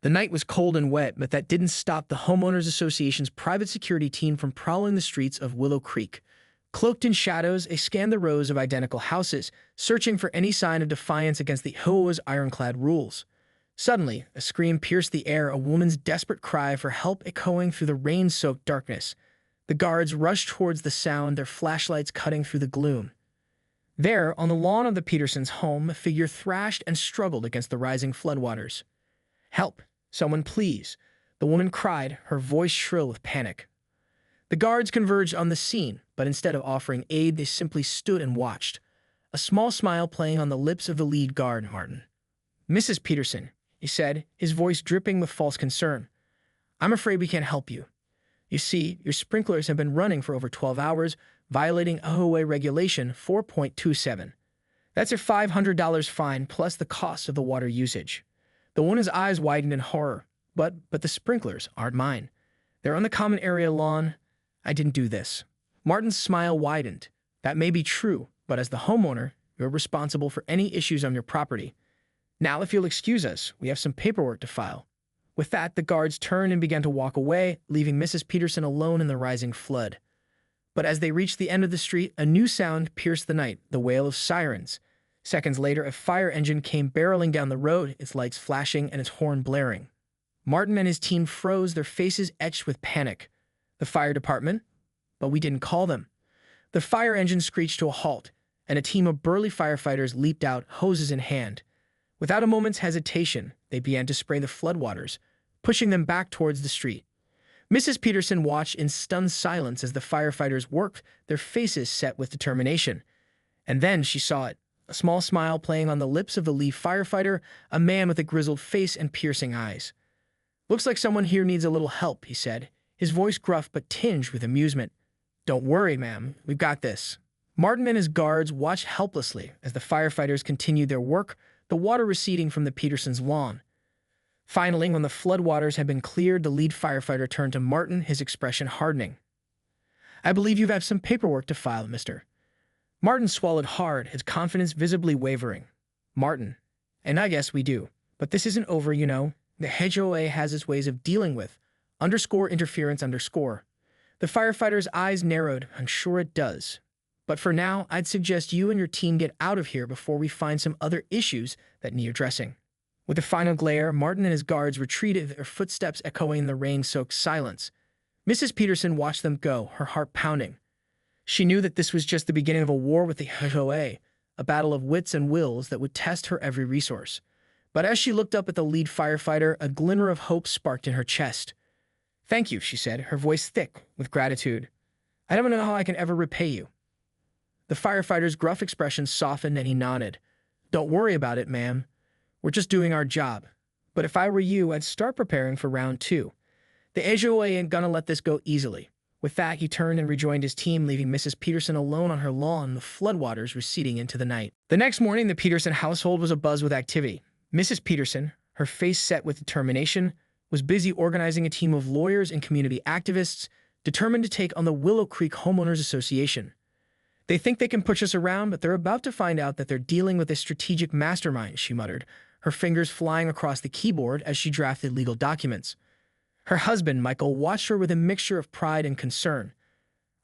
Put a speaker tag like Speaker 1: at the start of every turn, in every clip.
Speaker 1: The night was cold and wet, but that didn't stop the Homeowners Association's private security team from prowling the streets of Willow Creek. Cloaked in shadows, they scanned the rows of identical houses, searching for any sign of defiance against the HOA's ironclad rules. Suddenly, a scream pierced the air, a woman's desperate cry for help echoing through the rain-soaked darkness. The guards rushed towards the sound, their flashlights cutting through the gloom. There, on the lawn of the Petersons' home, a figure thrashed and struggled against the rising floodwaters. "Help! Someone, please!" the woman cried, her voice shrill with panic. The guards converged on the scene, but instead of offering aid, they simply stood and watched, a small smile playing on the lips of the lead guard, Martin. "Mrs. Peterson," he said, his voice dripping with false concern, "I'm afraid we can't help you. You see, your sprinklers have been running for over 12 hours, violating HOA Regulation 4.27. That's a $500 fine plus the cost of the water usage." The woman's eyes widened in horror. But the sprinklers aren't mine. They're on the common area lawn. I didn't do this." Martin's smile widened. "That may be true, but as the homeowner, you're responsible for any issues on your property. Now, if you'll excuse us, we have some paperwork to file." With that, the guards turned and began to walk away, leaving Mrs. Peterson alone in the rising flood. But as they reached the end of the street, a new sound pierced the night, the wail of sirens. Seconds later, a fire engine came barreling down the road, its lights flashing and its horn blaring. Martin and his team froze, their faces etched with panic. The fire department? But we didn't call them. The fire engine screeched to a halt, and a team of burly firefighters leaped out, hoses in hand. Without a moment's hesitation, they began to spray the floodwaters, pushing them back towards the street. Mrs. Peterson watched in stunned silence as the firefighters worked, their faces set with determination. And then she saw it. A small smile playing on the lips of the lead firefighter, a man with a grizzled face and piercing eyes. "Looks like someone here needs a little help," he said, his voice gruff but tinged with amusement. "Don't worry, ma'am. We've got this." Martin and his guards watched helplessly as the firefighters continued their work, the water receding from the Petersons' lawn. Finally, when the floodwaters had been cleared, the lead firefighter turned to Martin, his expression hardening. "I believe you have some paperwork to file, mister." Martin swallowed hard, his confidence visibly wavering. "Martin, and I guess we do. But this isn't over, you know. The HOA has its ways of dealing with _interference _." The firefighter's eyes narrowed. "I'm sure it does. But for now, I'd suggest you and your team get out of here before we find some other issues that need addressing." With a final glare, Martin and his guards retreated, their footsteps echoing in the rain-soaked silence. Mrs. Peterson watched them go, her heart pounding. She knew that this was just the beginning of a war with the HOA, a battle of wits and wills that would test her every resource. But as she looked up at the lead firefighter, a glimmer of hope sparked in her chest. "Thank you," she said, her voice thick with gratitude. "I don't know how I can ever repay you." The firefighter's gruff expression softened and he nodded. "Don't worry about it, ma'am. We're just doing our job. But if I were you, I'd start preparing for round 2. The HOA ain't gonna let this go easily." With that, he turned and rejoined his team, leaving Mrs. Peterson alone on her lawn, the floodwaters receding into the night. The next morning, the Peterson household was abuzz with activity. Mrs. Peterson, her face set with determination, was busy organizing a team of lawyers and community activists determined to take on the Willow Creek Homeowners Association. "They think they can push us around, but they're about to find out that they're dealing with a strategic mastermind," she muttered, her fingers flying across the keyboard as she drafted legal documents. Her husband, Michael, watched her with a mixture of pride and concern.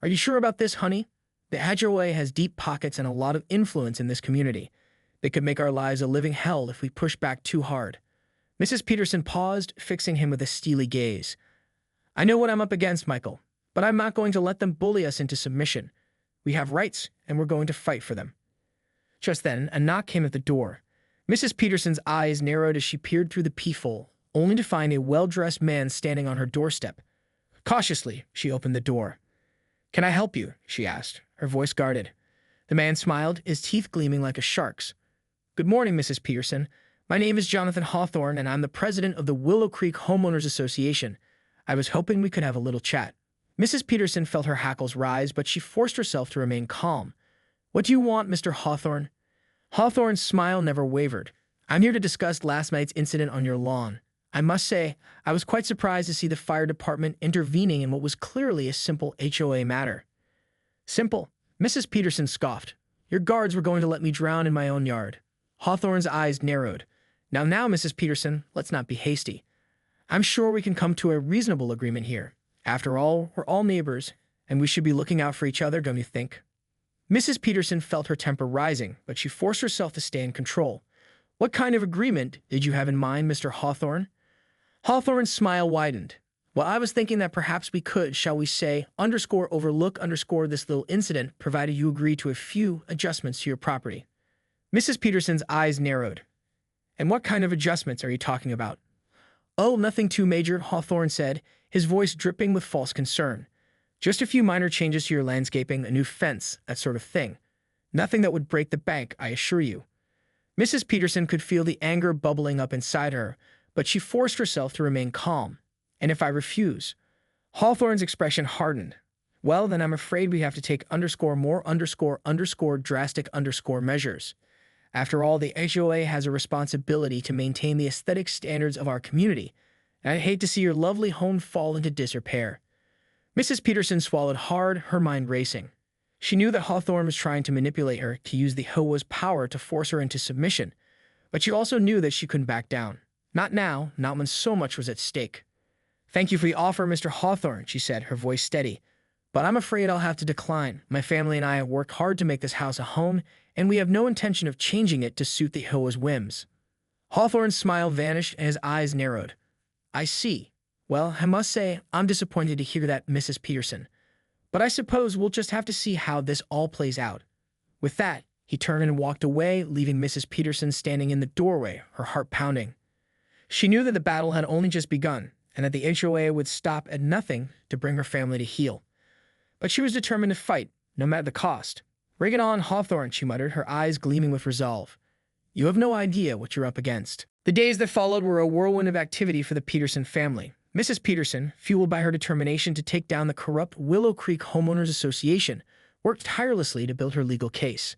Speaker 1: "Are you sure about this, honey? The HOA has deep pockets and a lot of influence in this community. They could make our lives a living hell if we push back too hard." Mrs. Peterson paused, fixing him with a steely gaze. "I know what I'm up against, Michael, but I'm not going to let them bully us into submission. We have rights, and we're going to fight for them." Just then, a knock came at the door. Mrs. Peterson's eyes narrowed as she peered through the peephole, only to find a well-dressed man standing on her doorstep. Cautiously, she opened the door. "Can I help you?" she asked, her voice guarded. The man smiled, his teeth gleaming like a shark's. "Good morning, Mrs. Peterson. My name is Jonathan Hawthorne, and I'm the president of the Willow Creek Homeowners Association. I was hoping we could have a little chat." Mrs. Peterson felt her hackles rise, but she forced herself to remain calm. "What do you want, Mr. Hawthorne?" Hawthorne's smile never wavered. "I'm here to discuss last night's incident on your lawn. I must say, I was quite surprised to see the fire department intervening in what was clearly a simple HOA matter." "Simple?" Mrs. Peterson scoffed. "Your guards were going to let me drown in my own yard." Hawthorne's eyes narrowed. Now, Mrs. Peterson, let's not be hasty. I'm sure we can come to a reasonable agreement here. After all, we're all neighbors, and we should be looking out for each other, don't you think? Mrs. Peterson felt her temper rising, but she forced herself to stay in control. What kind of agreement did you have in mind, Mr. Hawthorne? Hawthorne's smile widened. Well, I was thinking that perhaps we could, shall we say, overlook this little incident, provided you agree to a few adjustments to your property. Mrs. Peterson's eyes narrowed. And what kind of adjustments are you talking about? Oh, nothing too major, Hawthorne said, his voice dripping with false concern. Just a few minor changes to your landscaping, a new fence, that sort of thing. Nothing that would break the bank, I assure you. Mrs. Peterson could feel the anger bubbling up inside her, but she forced herself to remain calm. And if I refuse? Hawthorne's expression hardened. Well, then I'm afraid we have to take drastic measures. After all, the HOA has a responsibility to maintain the aesthetic standards of our community, and I'd hate to see your lovely home fall into disrepair. Mrs. Peterson swallowed hard, her mind racing. She knew that Hawthorne was trying to manipulate her, to use the HOA's power to force her into submission, but she also knew that she couldn't back down. Not now, not when so much was at stake. Thank you for the offer, Mr. Hawthorne, she said, her voice steady. But I'm afraid I'll have to decline. My family and I have worked hard to make this house a home, and we have no intention of changing it to suit the HOA's whims. Hawthorne's smile vanished and his eyes narrowed. I see. Well, I must say, I'm disappointed to hear that, Mrs. Peterson. But I suppose we'll just have to see how this all plays out. With that, he turned and walked away, leaving Mrs. Peterson standing in the doorway, her heart pounding. She knew that the battle had only just begun, and that the HOA would stop at nothing to bring her family to heel. But she was determined to fight, no matter the cost. Bring it on, Hawthorne, she muttered, her eyes gleaming with resolve. You have no idea what you're up against. The days that followed were a whirlwind of activity for the Peterson family. Mrs. Peterson, fueled by her determination to take down the corrupt Willow Creek Homeowners Association, worked tirelessly to build her legal case.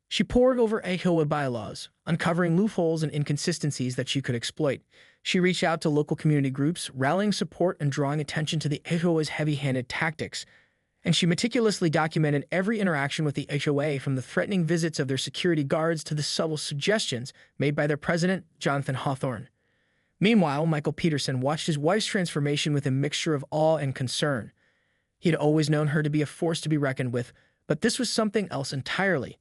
Speaker 1: She pored over HOA bylaws, uncovering loopholes and inconsistencies that she could exploit. She reached out to local community groups, rallying support and drawing attention to the HOA's heavy-handed tactics. And she meticulously documented every interaction with the HOA, from the threatening visits of their security guards to the subtle suggestions made by their president, Jonathan Hawthorne. Meanwhile, Michael Peterson watched his wife's transformation with a mixture of awe and concern. He had always known her to be a force to be reckoned with, but this was something else entirely.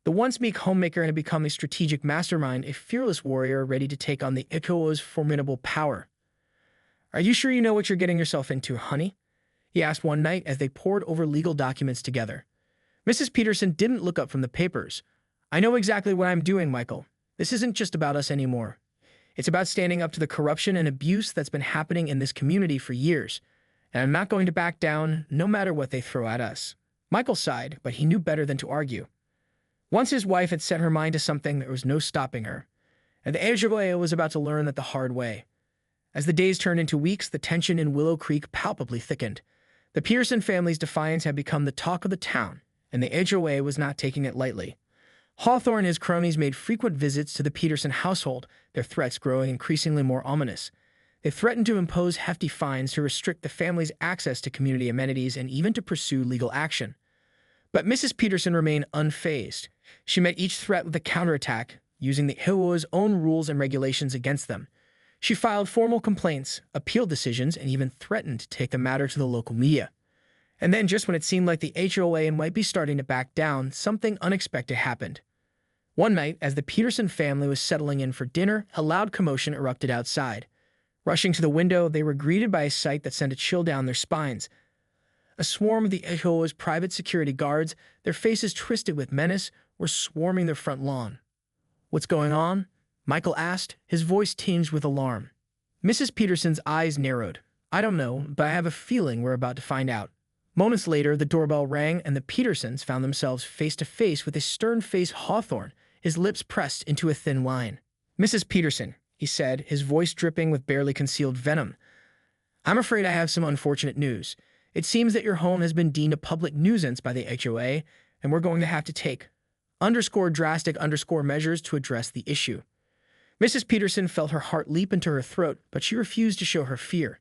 Speaker 1: The once meek homemaker had become a strategic mastermind, a fearless warrior ready to take on the HOA's formidable power. Are you sure you know what you're getting yourself into, honey? He asked one night as they pored over legal documents together. Mrs. Peterson didn't look up from the papers. I know exactly what I'm doing, Michael. This isn't just about us anymore. It's about standing up to the corruption and abuse that's been happening in this community for years. And I'm not going to back down, no matter what they throw at us. Michael sighed, but he knew better than to argue. Once his wife had set her mind to something, there was no stopping her. And the HOA was about to learn that the hard way. As the days turned into weeks, the tension in Willow Creek palpably thickened. The Pearson family's defiance had become the talk of the town, and the HOA was not taking it lightly. Hawthorne and his cronies made frequent visits to the Peterson household, their threats growing increasingly more ominous. They threatened to impose hefty fines to restrict the family's access to community amenities and even to pursue legal action. But Mrs. Peterson remained unfazed. She met each threat with a counterattack, using the HOA's own rules and regulations against them. She filed formal complaints, appealed decisions, and even threatened to take the matter to the local media. And then, just when it seemed like the HOA might be starting to back down, something unexpected happened. One night, as the Peterson family was settling in for dinner, a loud commotion erupted outside. Rushing to the window, they were greeted by a sight that sent a chill down their spines. A swarm of the HOA's private security guards, their faces twisted with menace, were swarming their front lawn. What's going on? Michael asked, his voice tinged with alarm. Mrs. Peterson's eyes narrowed. I don't know, but I have a feeling we're about to find out. Moments later, the doorbell rang, and the Petersons found themselves face to face with a stern-faced Hawthorne, his lips pressed into a thin line. Mrs. Peterson, he said, his voice dripping with barely concealed venom. I'm afraid I have some unfortunate news. It seems that your home has been deemed a public nuisance by the HOA, and we're going to have to take drastic measures to address the issue. Mrs. Peterson felt her heart leap into her throat, but she refused to show her fear.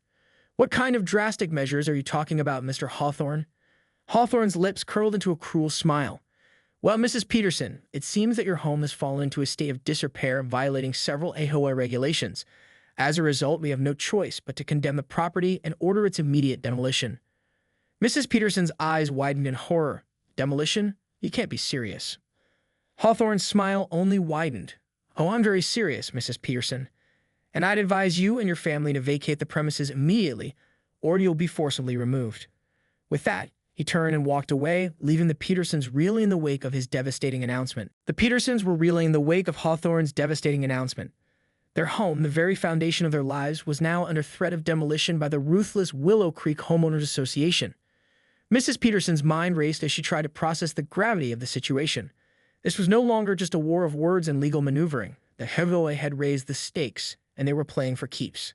Speaker 1: What kind of drastic measures are you talking about, Mr. Hawthorne? Hawthorne's lips curled into a cruel smile. Well, Mrs. Peterson, it seems that your home has fallen into a state of disrepair, violating several HOA regulations. As a result, we have no choice but to condemn the property and order its immediate demolition." Mrs. Peterson's eyes widened in horror. "Demolition? You can't be serious." Hawthorne's smile only widened. "Oh, I'm very serious, Mrs. Peterson. And I'd advise you and your family to vacate the premises immediately, or you'll be forcibly removed." With that, he turned and walked away, leaving the Petersons reeling in the wake of his devastating announcement. The Petersons were reeling in the wake of Hawthorne's devastating announcement. Their home, the very foundation of their lives, was now under threat of demolition by the ruthless Willow Creek Homeowners Association. Mrs. Peterson's mind raced as she tried to process the gravity of the situation. This was no longer just a war of words and legal maneuvering. The HOA had raised the stakes, and they were playing for keeps.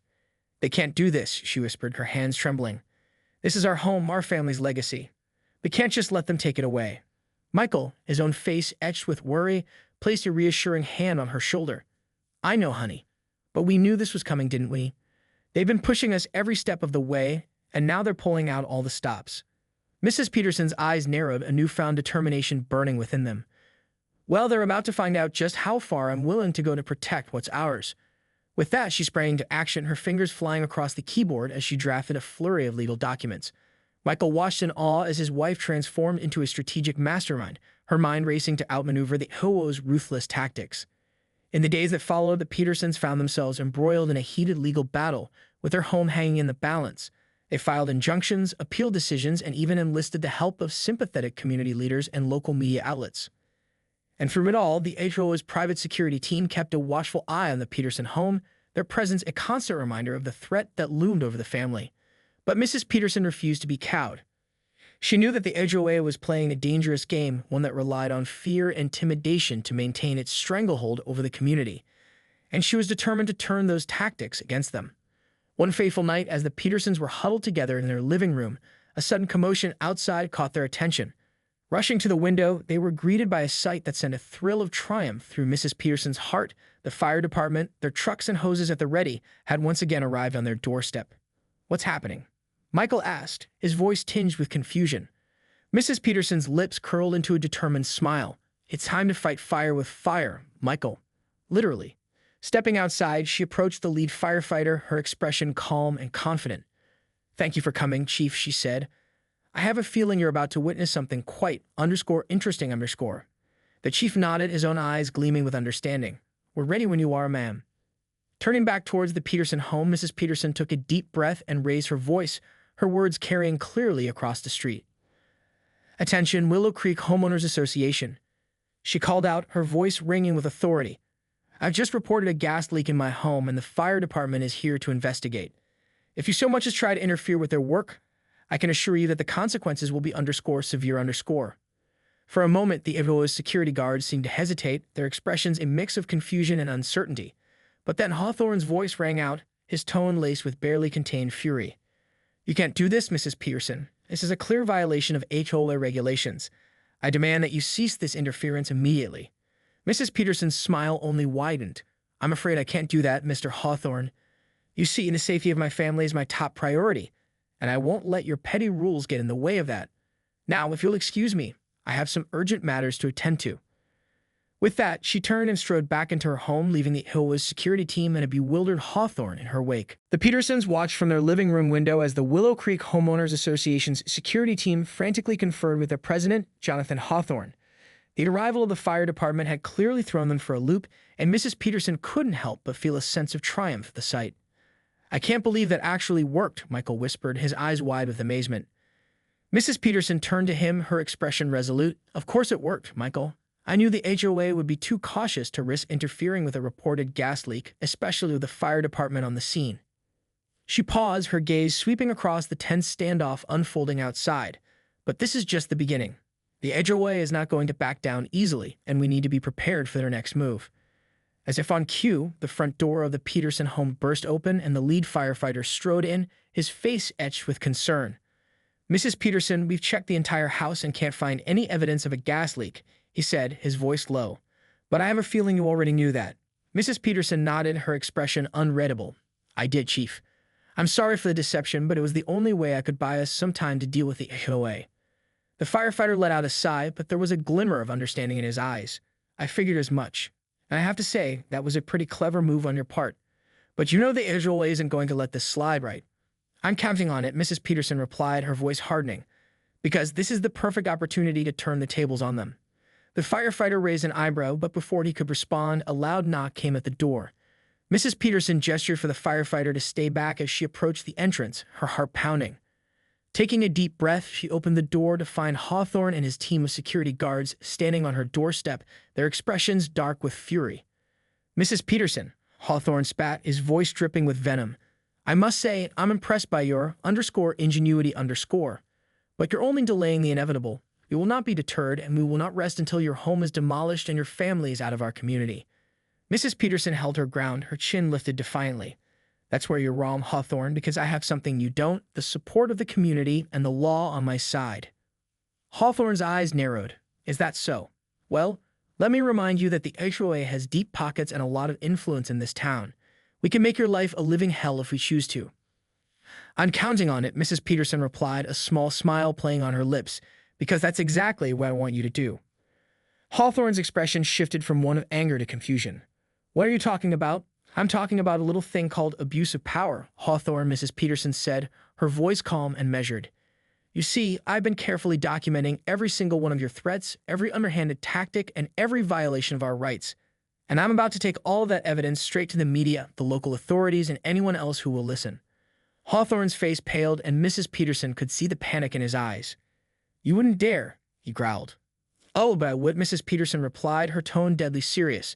Speaker 1: "They can't do this," she whispered, her hands trembling. "This is our home, our family's legacy. We can't just let them take it away." Michael, his own face etched with worry, placed a reassuring hand on her shoulder. "I know, honey. But we knew this was coming, didn't we? They've been pushing us every step of the way, and now they're pulling out all the stops." Mrs. Peterson's eyes narrowed, a newfound determination burning within them. "Well, they're about to find out just how far I'm willing to go to protect what's ours." With that, she sprang into action, her fingers flying across the keyboard as she drafted a flurry of legal documents. Michael watched in awe as his wife transformed into a strategic mastermind, her mind racing to outmaneuver the HOA's ruthless tactics. In the days that followed, the Petersons found themselves embroiled in a heated legal battle, with their home hanging in the balance. They filed injunctions, appealed decisions, and even enlisted the help of sympathetic community leaders and local media outlets. And through it all, the HOA's private security team kept a watchful eye on the Peterson home, their presence a constant reminder of the threat that loomed over the family. But Mrs. Peterson refused to be cowed. She knew that the HOA was playing a dangerous game, one that relied on fear and intimidation to maintain its stranglehold over the community, and she was determined to turn those tactics against them. One fateful night, as the Petersons were huddled together in their living room, a sudden commotion outside caught their attention. Rushing to the window, they were greeted by a sight that sent a thrill of triumph through Mrs. Peterson's heart. The fire department, their trucks and hoses at the ready, had once again arrived on their doorstep. "What's happening?" Michael asked, his voice tinged with confusion. Mrs. Peterson's lips curled into a determined smile. "It's time to fight fire with fire, Michael." Literally. Stepping outside, she approached the lead firefighter, her expression calm and confident. "Thank you for coming, Chief," she said. "I have a feeling you're about to witness something quite interesting. The chief nodded, his own eyes gleaming with understanding. "We're ready when you are, ma'am." Turning back towards the Peterson home, Mrs. Peterson took a deep breath and raised her voice, her words carrying clearly across the street. "Attention, Willow Creek Homeowners Association." She called out, her voice ringing with authority. "I've just reported a gas leak in my home, and the fire department is here to investigate. If you so much as try to interfere with their work, I can assure you that the consequences will be severe. For a moment, the HOA's security guards seemed to hesitate, their expressions a mix of confusion and uncertainty. But then Hawthorne's voice rang out, his tone laced with barely contained fury. "You can't do this, Mrs. Peterson. This is a clear violation of HOA regulations. I demand that you cease this interference immediately." Mrs. Peterson's smile only widened. "I'm afraid I can't do that, Mr. Hawthorne. You see, the safety of my family is my top priority, and I won't let your petty rules get in the way of that. Now, if you'll excuse me, I have some urgent matters to attend to." With that, she turned and strode back into her home, leaving the HOA's security team and a bewildered Hawthorne in her wake. The Petersons watched from their living room window as the Willow Creek Homeowners Association's security team frantically conferred with their president, Jonathan Hawthorne. The arrival of the fire department had clearly thrown them for a loop, and Mrs. Peterson couldn't help but feel a sense of triumph at the sight. "I can't believe that actually worked," Michael whispered, his eyes wide with amazement. Mrs. Peterson turned to him, her expression resolute. "Of course it worked, Michael. I knew the HOA would be too cautious to risk interfering with a reported gas leak, especially with the fire department on the scene." She paused, her gaze sweeping across the tense standoff unfolding outside. "But this is just the beginning. The HOA is not going to back down easily, and we need to be prepared for their next move." As if on cue, the front door of the Peterson home burst open and the lead firefighter strode in, his face etched with concern. "Mrs. Peterson, we've checked the entire house and can't find any evidence of a gas leak," he said, his voice low. "But I have a feeling you already knew that." Mrs. Peterson nodded, her expression unreadable. "I did, Chief. I'm sorry for the deception, but it was the only way I could buy us some time to deal with the HOA." The firefighter let out a sigh, but there was a glimmer of understanding in his eyes. "I figured as much. And I have to say, that was a pretty clever move on your part. But you know the usual way isn't going to let this slide, right? I'm counting on it, Mrs. Peterson replied, her voice hardening, because this is the perfect opportunity to turn the tables on them. The firefighter raised an eyebrow, but before he could respond, a loud knock came at the door. Mrs. Peterson gestured for the firefighter to stay back as she approached the entrance, her heart pounding. Taking a deep breath, she opened the door to find Hawthorne and his team of security guards standing on her doorstep, their expressions dark with fury. Mrs. Peterson, Hawthorne spat, his voice dripping with venom. I must say, I'm impressed by your _ingenuity_, but you're only delaying the inevitable. We will not be deterred, and we will not rest until your home is demolished and your family is out of our community. Mrs. Peterson held her ground, her chin lifted defiantly. That's where you're wrong, Hawthorne, because I have something you don't, the support of the community and the law on my side. Hawthorne's eyes narrowed. Is that so? Well, let me remind you that the HOA has deep pockets and a lot of influence in this town. We can make your life a living hell if we choose to. I'm counting on it, Mrs. Peterson replied, a small smile playing on her lips, because that's exactly what I want you to do. Hawthorne's expression shifted from one of anger to confusion. What are you talking about? I'm talking about a little thing called abuse of power, Hawthorne, Mrs. Peterson said, her voice calm and measured. You see, I've been carefully documenting every single one of your threats, every underhanded tactic, and every violation of our rights. And I'm about to take all of that evidence straight to the media, the local authorities, and anyone else who will listen. Hawthorne's face paled, and Mrs. Peterson could see the panic in his eyes. You wouldn't dare, he growled. Oh, but I would, Mrs. Peterson replied, her tone deadly serious.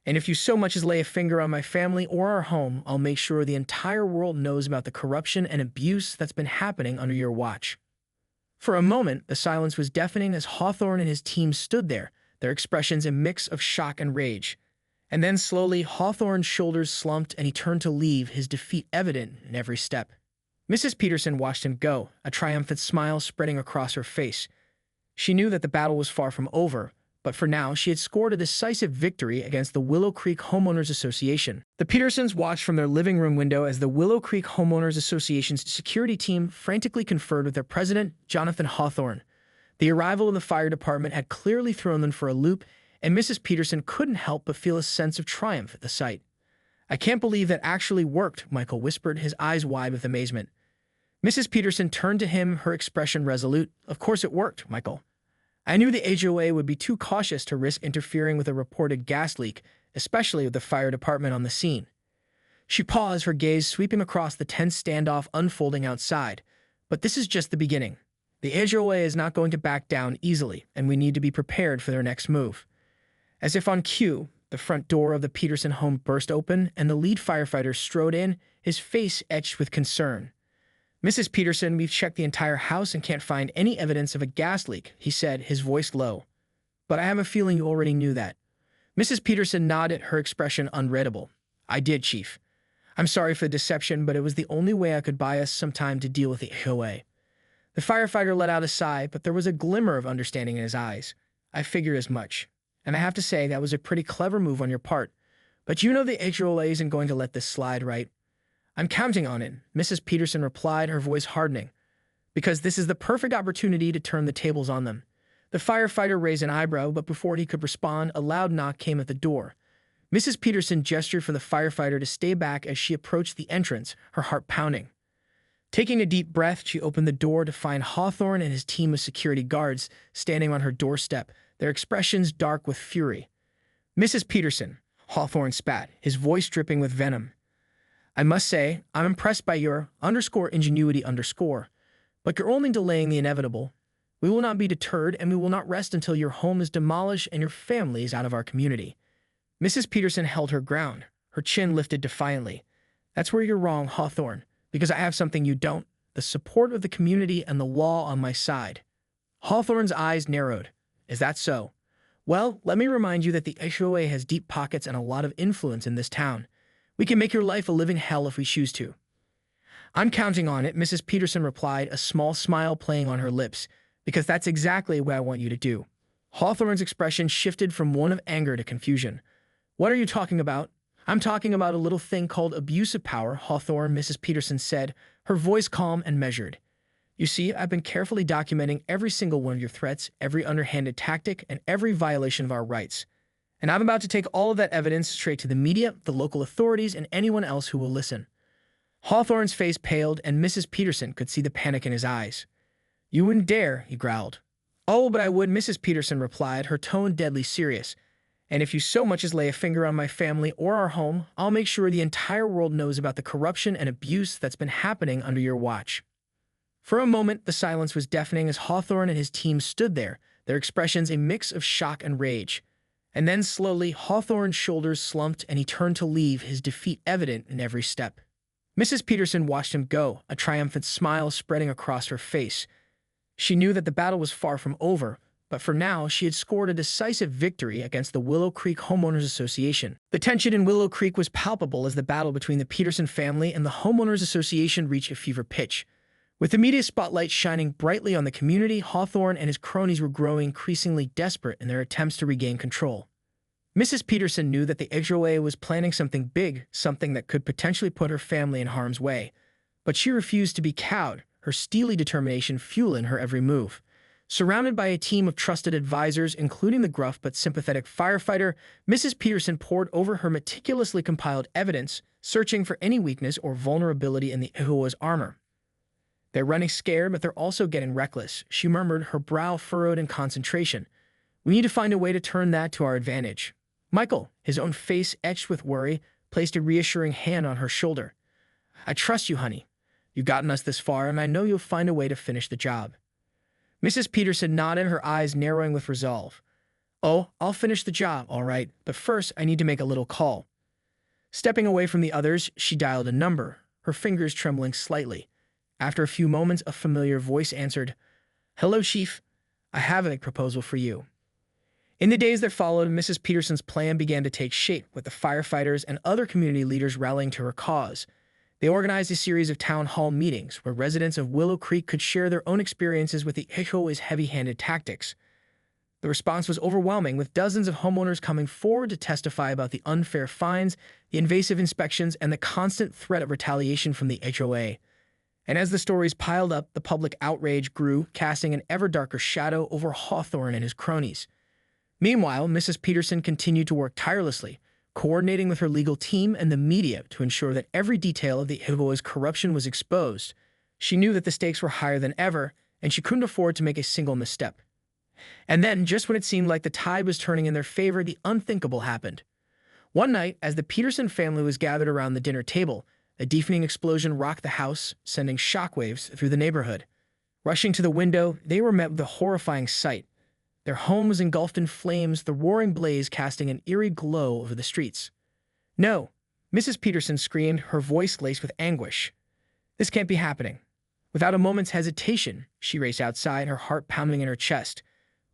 Speaker 1: And if you so much as lay a finger on my family or our home, I'll make sure the entire world knows about the corruption and abuse that's been happening under your watch. For a moment, the silence was deafening as Hawthorne and his team stood there, their expressions a mix of shock and rage. And then slowly, Hawthorne's shoulders slumped and he turned to leave, his defeat evident in every step. Mrs. Peterson watched him go, a triumphant smile spreading across her face. She knew that the battle was far from over, but for now, she had scored a decisive victory against the Willow Creek Homeowners Association. The Petersons watched from their living room window as the Willow Creek Homeowners Association's security team frantically conferred with their president, Jonathan Hawthorne. The arrival of the fire department had clearly thrown them for a loop, and Mrs. Peterson couldn't help but feel a sense of triumph at the sight. I can't believe that actually worked, Michael whispered, his eyes wide with amazement. Mrs. Peterson turned to him, her expression resolute. Of course it worked, Michael. I knew the HOA would be too cautious to risk interfering with a reported gas leak, especially with the fire department on the scene. She paused, her gaze sweeping across the tense standoff unfolding outside. But this is just the beginning. The HOA is not going to back down easily, and we need to be prepared for their next move. As if on cue, the front door of the Peterson home burst open, and the lead firefighter strode in, his face etched with concern. Mrs. Peterson, we've checked the entire house and can't find any evidence of a gas leak, he said, his voice low. But I have a feeling you already knew that. Mrs. Peterson nodded, her expression unreadable. I did, Chief. I'm sorry for the deception, but it was the only way I could buy us some time to deal with the HOA. The firefighter let out a sigh, but there was a glimmer of understanding in his eyes. I figured as much. And I have to say, that was a pretty clever move on your part. But you know the HOA isn't going to let this slide, right? I'm counting on it, Mrs. Peterson replied, her voice hardening, because this is the perfect opportunity to turn the tables on them. The firefighter raised an eyebrow, but before he could respond, a loud knock came at the door. Mrs. Peterson gestured for the firefighter to stay back as she approached the entrance, her heart pounding. Taking a deep breath, she opened the door to find Hawthorne and his team of security guards standing on her doorstep, their expressions dark with fury. Mrs. Peterson, Hawthorne spat, his voice dripping with venom. I must say, I'm impressed by your _ingenuity_, but you're only delaying the inevitable. We will not be deterred, and we will not rest until your home is demolished and your family is out of our community. Mrs. Peterson held her ground, her chin lifted defiantly. That's where you're wrong, Hawthorne, because I have something you don't, the support of the community and the law on my side. Hawthorne's eyes narrowed. Is that so? Well, let me remind you that the HOA has deep pockets and a lot of influence in this town. We can make your life a living hell if we choose to. I'm counting on it, Mrs. Peterson replied, a small smile playing on her lips, because that's exactly what I want you to do. Hawthorne's expression shifted from one of anger to confusion. What are you talking about? I'm talking about a little thing called abuse of power, Hawthorne, Mrs. Peterson said, her voice calm and measured. You see, I've been carefully documenting every single one of your threats, every underhanded tactic, and every violation of our rights. And I'm about to take all of that evidence straight to the media, the local authorities, and anyone else who will listen. Hawthorne's face paled, and Mrs. Peterson could see the panic in his eyes. You wouldn't dare, he growled. Oh, but I would, Mrs. Peterson replied, her tone deadly serious. And if you so much as lay a finger on my family or our home, I'll make sure the entire world knows about the corruption and abuse that's been happening under your watch. For a moment, the silence was deafening as Hawthorne and his team stood there, their expressions a mix of shock and rage. And then slowly, Hawthorne's shoulders slumped and he turned to leave, his defeat evident in every step. Mrs. Peterson watched him go, a triumphant smile spreading across her face. She knew that the battle was far from over, but for now, she had scored a decisive victory against the Willow Creek Homeowners Association. The tension in Willow Creek was palpable as the battle between the Peterson family and the Homeowners Association reached a fever pitch. With the media spotlight shining brightly on the community, Hawthorne and his cronies were growing increasingly desperate in their attempts to regain control. Mrs. Peterson knew that the HOA was planning something big, something that could potentially put her family in harm's way. But she refused to be cowed, her steely determination fueling her every move. Surrounded by a team of trusted advisors, including the gruff but sympathetic firefighter, Mrs. Peterson pored over her meticulously compiled evidence, searching for any weakness or vulnerability in the HOA's armor. They're running scared, but they're also getting reckless, she murmured, her brow furrowed in concentration. We need to find a way to turn that to our advantage. Michael, his own face etched with worry, placed a reassuring hand on her shoulder. I trust you, honey. You've gotten us this far, and I know you'll find a way to finish the job. Mrs. Peterson nodded, her eyes narrowing with resolve. Oh, I'll finish the job, all right, but first I need to make a little call. Stepping away from the others, she dialed a number, her fingers trembling slightly. After a few moments, a familiar voice answered, Hello, Chief. I have a proposal for you. In the days that followed, Mrs. Peterson's plan began to take shape, with the firefighters and other community leaders rallying to her cause. They organized a series of town hall meetings where residents of Willow Creek could share their own experiences with the HOA's heavy-handed tactics. The response was overwhelming, with dozens of homeowners coming forward to testify about the unfair fines, the invasive inspections, and the constant threat of retaliation from the HOA. And as the stories piled up, the public outrage grew, casting an ever darker shadow over Hawthorne and his cronies. Meanwhile, Mrs. Peterson continued to work tirelessly, coordinating with her legal team and the media to ensure that every detail of the HOA's corruption was exposed. She knew that the stakes were higher than ever, and she couldn't afford to make a single misstep. And then, just when it seemed like the tide was turning in their favor, the unthinkable happened. One night, as the Peterson family was gathered around the dinner table, a deafening explosion rocked the house, sending shockwaves through the neighborhood. Rushing to the window, they were met with a horrifying sight. Their home was engulfed in flames, the roaring blaze casting an eerie glow over the streets. No, Mrs. Peterson screamed, her voice laced with anguish. This can't be happening. Without a moment's hesitation, she raced outside, her heart pounding in her chest.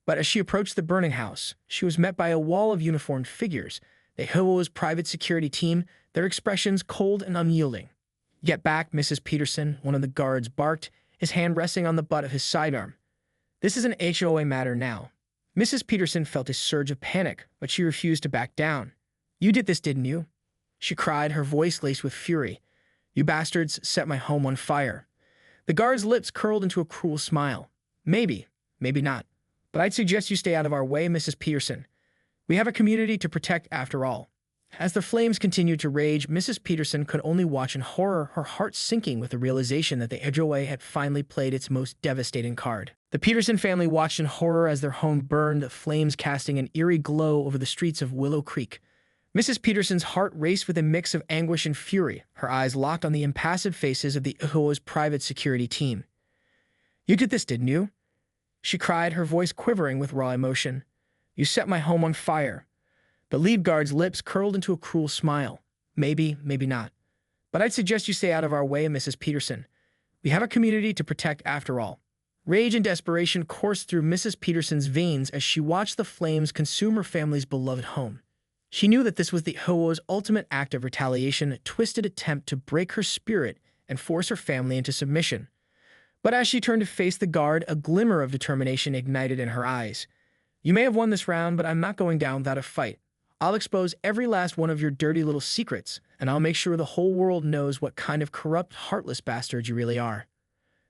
Speaker 1: But as she approached the burning house, she was met by a wall of uniformed figures, the HOA's private security team, their expressions cold and unyielding. Get back, Mrs. Peterson, one of the guards barked, his hand resting on the butt of his sidearm. This is an HOA matter now. Mrs. Peterson felt a surge of panic, but she refused to back down. You did this, didn't you? She cried, her voice laced with fury. You bastards set my home on fire. The guard's lips curled into a cruel smile. Maybe, maybe not. But I'd suggest you stay out of our way, Mrs. Peterson. We have a community to protect after all. As the flames continued to rage, Mrs. Peterson could only watch in horror, her heart sinking with the realization that the HOA had finally played its most devastating card. The Peterson family watched in horror as their home burned, the flames casting an eerie glow over the streets of Willow Creek. Mrs. Peterson's heart raced with a mix of anguish and fury, her eyes locked on the impassive faces of the HOA's private security team. You did this, didn't you? She cried, her voice quivering with raw emotion. You set my home on fire. The lead guard's lips curled into a cruel smile. Maybe, maybe not. But I'd suggest you stay out of our way, Mrs. Peterson. We have a community to protect after all. Rage and desperation coursed through Mrs. Peterson's veins as she watched the flames consume her family's beloved home. She knew that this was the HOA's ultimate act of retaliation, a twisted attempt to break her spirit and force her family into submission. But as she turned to face the guard, a glimmer of determination ignited in her eyes. You may have won this round, but I'm not going down without a fight. I'll expose every last one of your dirty little secrets, and I'll make sure the whole world knows what kind of corrupt, heartless bastard you really are.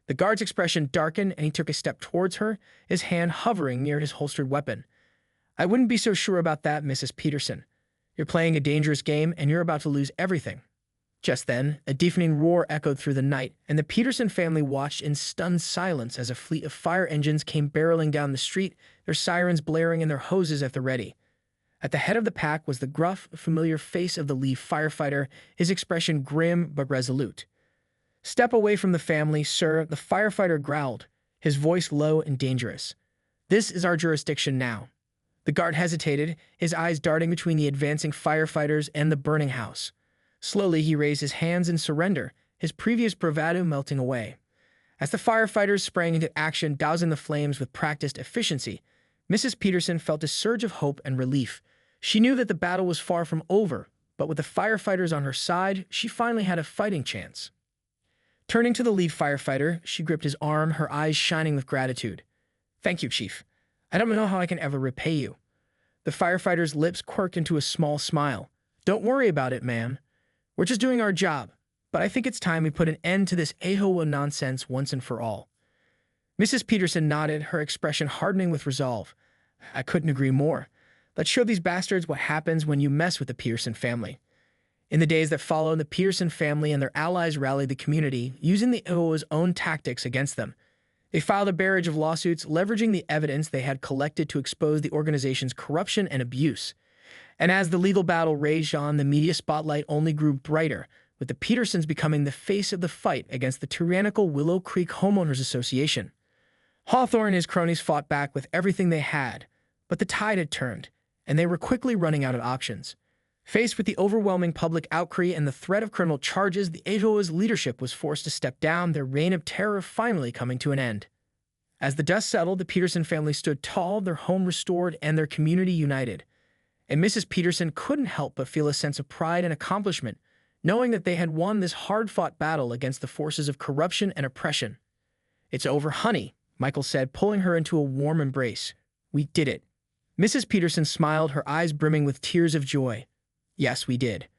Speaker 1: The guard's expression darkened, and he took a step towards her, his hand hovering near his holstered weapon. I wouldn't be so sure about that, Mrs. Peterson. You're playing a dangerous game, and you're about to lose everything. Just then, a deafening roar echoed through the night, and the Peterson family watched in stunned silence as a fleet of fire engines came barreling down the street, their sirens blaring and their hoses at the ready. At the head of the pack was the gruff, familiar face of the lead firefighter, his expression grim but resolute. "Step away from the family, sir," the firefighter growled, his voice low and dangerous. "This is our jurisdiction now." The guard hesitated, his eyes darting between the advancing firefighters and the burning house. Slowly, he raised his hands in surrender, his previous bravado melting away. As the firefighters sprang into action, dousing the flames with practiced efficiency, Mrs. Peterson felt a surge of hope and relief. She knew that the battle was far from over, but with the firefighters on her side, she finally had a fighting chance. Turning to the lead firefighter, she gripped his arm, her eyes shining with gratitude. "Thank you, Chief. I don't know how I can ever repay you." The firefighter's lips quirked into a small smile. "Don't worry about it, ma'am. We're just doing our job, but I think it's time we put an end to this AHOA nonsense once and for all." Mrs. Peterson nodded, her expression hardening with resolve. "I couldn't agree more. Let's show these bastards what happens when you mess with the Peterson family." In the days that followed, the Peterson family and their allies rallied the community, using the AHOA's own tactics against them. They filed a barrage of lawsuits, leveraging the evidence they had collected to expose the organization's corruption and abuse. And as the legal battle raged on, the media spotlight only grew brighter, with the Petersons becoming the face of the fight against the tyrannical Willow Creek Homeowners Association. Hawthorne and his cronies fought back with everything they had, but the tide had turned, and they were quickly running out of options. Faced with the overwhelming public outcry and the threat of criminal charges, the AHOA's leadership was forced to step down, their reign of terror finally coming to an end. As the dust settled, the Peterson family stood tall, their home restored, and their community united. And Mrs. Peterson couldn't help but feel a sense of pride and accomplishment, knowing that they had won this hard-fought battle against the forces of corruption and oppression. "It's over, honey," Michael said, pulling her into a warm embrace. "We did it." Mrs. Peterson smiled, her eyes brimming with tears of joy. "Yes, we did.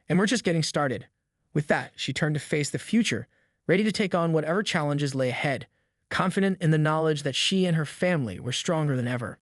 Speaker 1: And we're just getting started." With that, she turned to face the future, ready to take on whatever challenges lay ahead, confident in the knowledge that she and her family were stronger than ever.